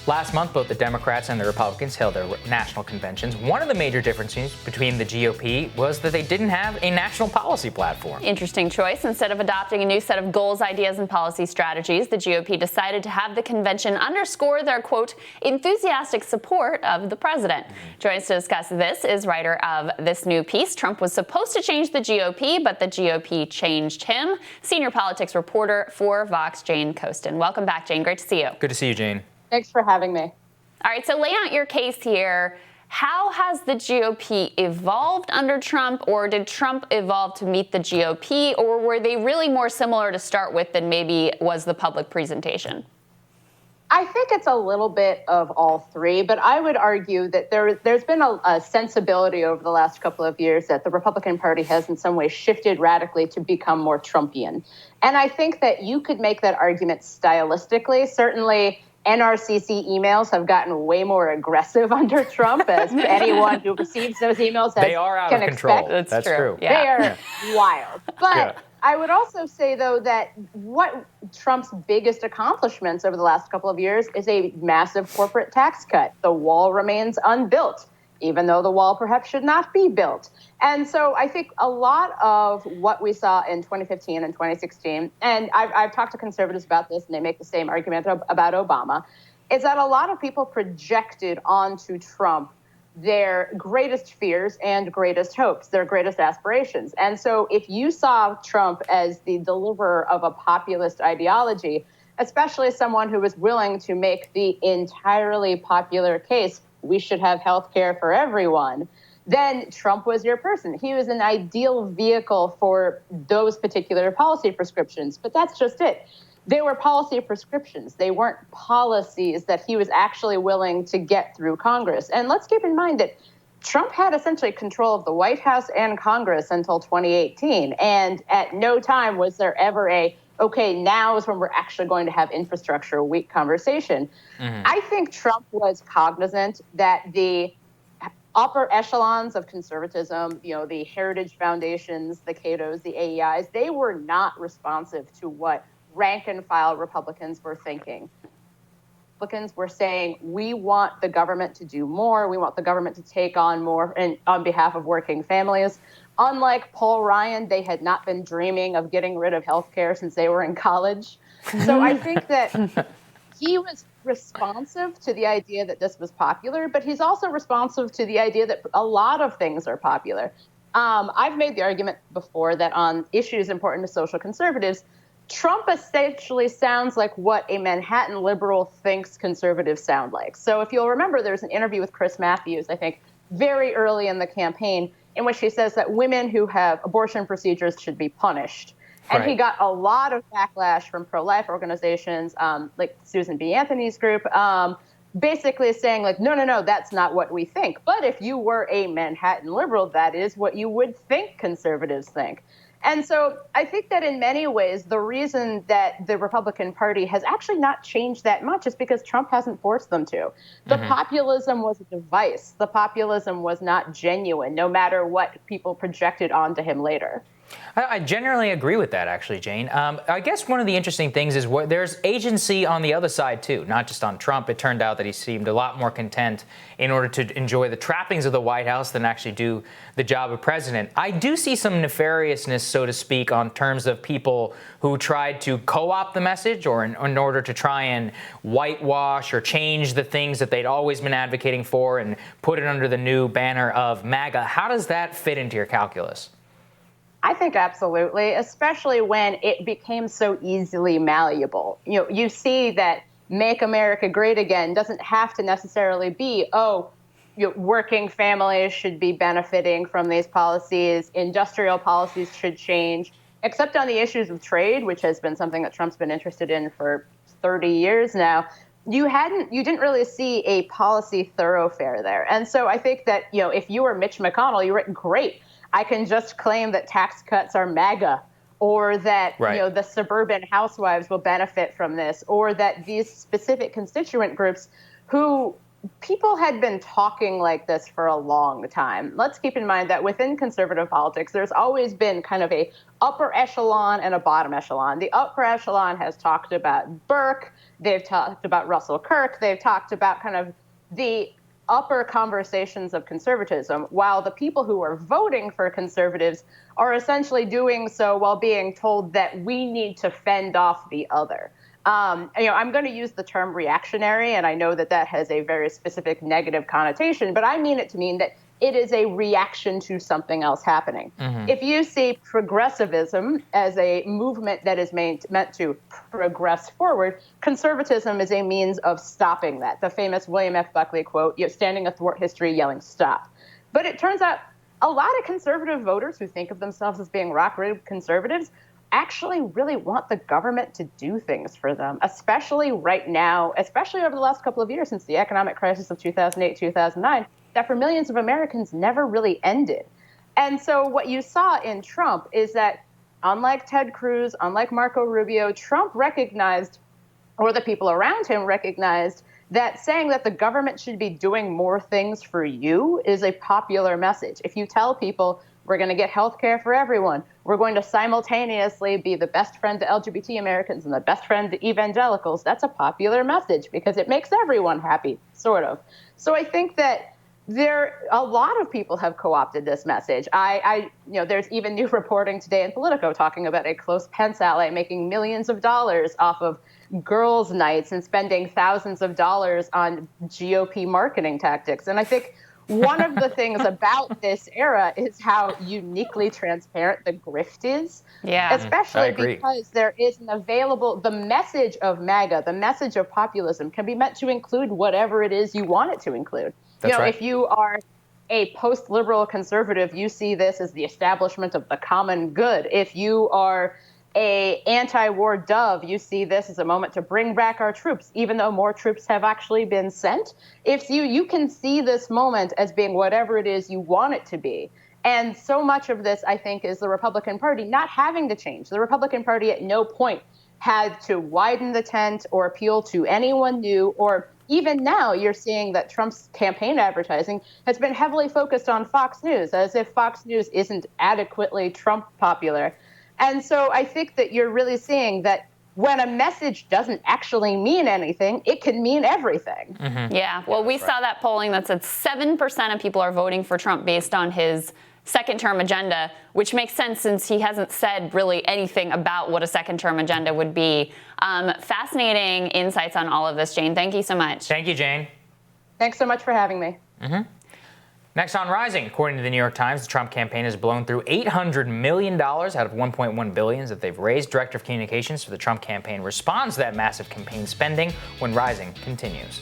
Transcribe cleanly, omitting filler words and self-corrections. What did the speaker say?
Last month, both the Democrats and the Republicans held their national conventions. One of the major differences between the GOP was that they didn't have a national policy platform. Interesting choice. Instead of adopting a new set of goals, ideas, and policy strategies, the GOP decided to have the convention underscore their, quote, enthusiastic support of the president. Joining us to discuss this is writer of this new piece. Trump was supposed to change the GOP, but the GOP changed him. Senior politics reporter for Vox, Jane Coaston. Welcome back, Jane. Great to see you. Good to see you, Jane. Thanks for having me. All right, so lay out your case here. How has the GOP evolved under Trump, or did Trump evolve to meet the GOP, or were they really more similar to start with than maybe was the public presentation? I think it's a little bit of all three, but I would argue that there's been a sensibility over the last couple of years that the Republican Party has in some ways shifted radically to become more Trumpian. And I think that you could make that argument stylistically. Certainly, NRCC emails have gotten way more aggressive under Trump, as anyone who receives those emails they are out of control. That's true. Yeah. They are wild. But I would also say, though, that what Trump's biggest accomplishments over the last couple of years is a massive corporate tax cut. The wall remains unbuilt, even though the wall perhaps should not be built. And so I think a lot of what we saw in 2015 and 2016, and I've talked to conservatives about this, and they make the same argument about Obama, is that a lot of people projected onto Trump their greatest fears and greatest hopes, their greatest aspirations. And so if you saw Trump as the deliverer of a populist ideology, especially someone who was willing to make the entirely popular case, we should have health care for everyone, then Trump was your person. He was an ideal vehicle for those particular policy prescriptions. But that's just it. They were policy prescriptions. They weren't policies that he was actually willing to get through Congress. And let's keep in mind that Trump had essentially control of the White House and Congress until 2018. And at no time was there ever okay, now is when we're actually going to have infrastructure week conversation. I think Trump was cognizant that the upper echelons of conservatism, the Heritage Foundations, the Catos, the AEIs, they were not responsive to what rank and file Republicans were thinking. Republicans were saying, we want the government to do more. We want the government to take on more on behalf of working families. Unlike Paul Ryan, they had not been dreaming of getting rid of health care since they were in college. So I think that he was responsive to the idea that this was popular, but he's also responsive to the idea that a lot of things are popular. I've made the argument before that on issues important to social conservatives, Trump essentially sounds like what a Manhattan liberal thinks conservatives sound like. So if you'll remember, there's an interview with Chris Matthews, I think, very early in the campaign, in which he says that women who have abortion procedures should be punished. And he got a lot of backlash from pro-life organizations, like Susan B. Anthony's group, basically saying, like, no, that's not what we think. But if you were a Manhattan liberal, that is what you would think conservatives think. And so I think that in many ways, the reason that the Republican Party has actually not changed that much is because Trump hasn't forced them to. The populism was a device. The populism was not genuine, no matter what people projected onto him later. I generally agree with that, actually, Jane. I guess one of the interesting things is there's agency on the other side, too, not just on Trump. It turned out that he seemed a lot more content in order to enjoy the trappings of the White House than actually do the job of president. I do see some nefariousness, so to speak, on terms of people who tried to co-opt the message or in order to try and whitewash or change the things that they'd always been advocating for and put it under the new banner of MAGA. How does that fit into your calculus? I think absolutely, especially when it became so easily malleable. You see that Make America Great Again doesn't have to necessarily be, working families should be benefiting from these policies, industrial policies should change, except on the issues of trade, which has been something that Trump's been interested in for 30 years now. You didn't really see a policy thoroughfare there. And so I think that, if you were Mitch McConnell, you were great. I can just claim that tax cuts are MAGA, or that the suburban housewives will benefit from this, or that these specific constituent groups who people had been talking like this for a long time. Let's keep in mind that within conservative politics, there's always been kind of a upper echelon and a bottom echelon. The upper echelon has talked about Burke. They've talked about Russell Kirk. They've talked about kind of the upper conversations of conservatism, while the people who are voting for conservatives are essentially doing so while being told that we need to fend off the other. I'm going to use the term reactionary, and I know that that has a very specific negative connotation, but I mean it to mean that it is a reaction to something else happening. Mm-hmm. If you see progressivism as a movement that is meant to progress forward, conservatism is a means of stopping that. The famous William F. Buckley quote, standing athwart history yelling stop. But it turns out a lot of conservative voters who think of themselves as being rock-rib conservatives actually really want the government to do things for them, especially right now, especially over the last couple of years since the economic crisis of 2008, 2009, that for millions of Americans never really ended. And so what you saw in Trump is that unlike Ted Cruz, unlike Marco Rubio, Trump recognized, or the people around him recognized, that saying that the government should be doing more things for you is a popular message. If you tell people we're going to get health care for everyone, we're going to simultaneously be the best friend to LGBT Americans and the best friend to evangelicals, that's a popular message because it makes everyone happy, sort of. So I think that a lot of people have co-opted this message. There's even new reporting today in Politico talking about a close Pence ally making millions of dollars off of girls' nights and spending thousands of dollars on GOP marketing tactics. And I think one of the things about this era is how uniquely transparent the grift is. Yeah, especially because there is the message of MAGA, the message of populism can be meant to include whatever it is you want it to include. That's right. If you are a post-liberal conservative, you see this as the establishment of the common good. If you are a anti-war dove, you see this as a moment to bring back our troops, even though more troops have actually been sent. If you can see this moment as being whatever it is you want it to be. And so much of this, I think, is the Republican Party not having to change. The Republican Party at no point had to widen the tent or appeal to anyone new, or even now you're seeing that Trump's campaign advertising has been heavily focused on Fox News, as if Fox News isn't adequately Trump popular. And so I think that you're really seeing that when a message doesn't actually mean anything, it can mean everything. Mm-hmm. Yeah, well, we saw that polling that said 7% of people are voting for Trump based on his second-term agenda, which makes sense since he hasn't said really anything about what a second-term agenda would be. Fascinating insights on all of this, Jane. Thank you so much. Thank you, Jane. Thanks so much for having me. Mm-hmm. Next on Rising, according to the New York Times, the Trump campaign has blown through $800 million out of $1.1 billion that they've raised. Director of Communications for the Trump campaign responds to that massive campaign spending when Rising continues.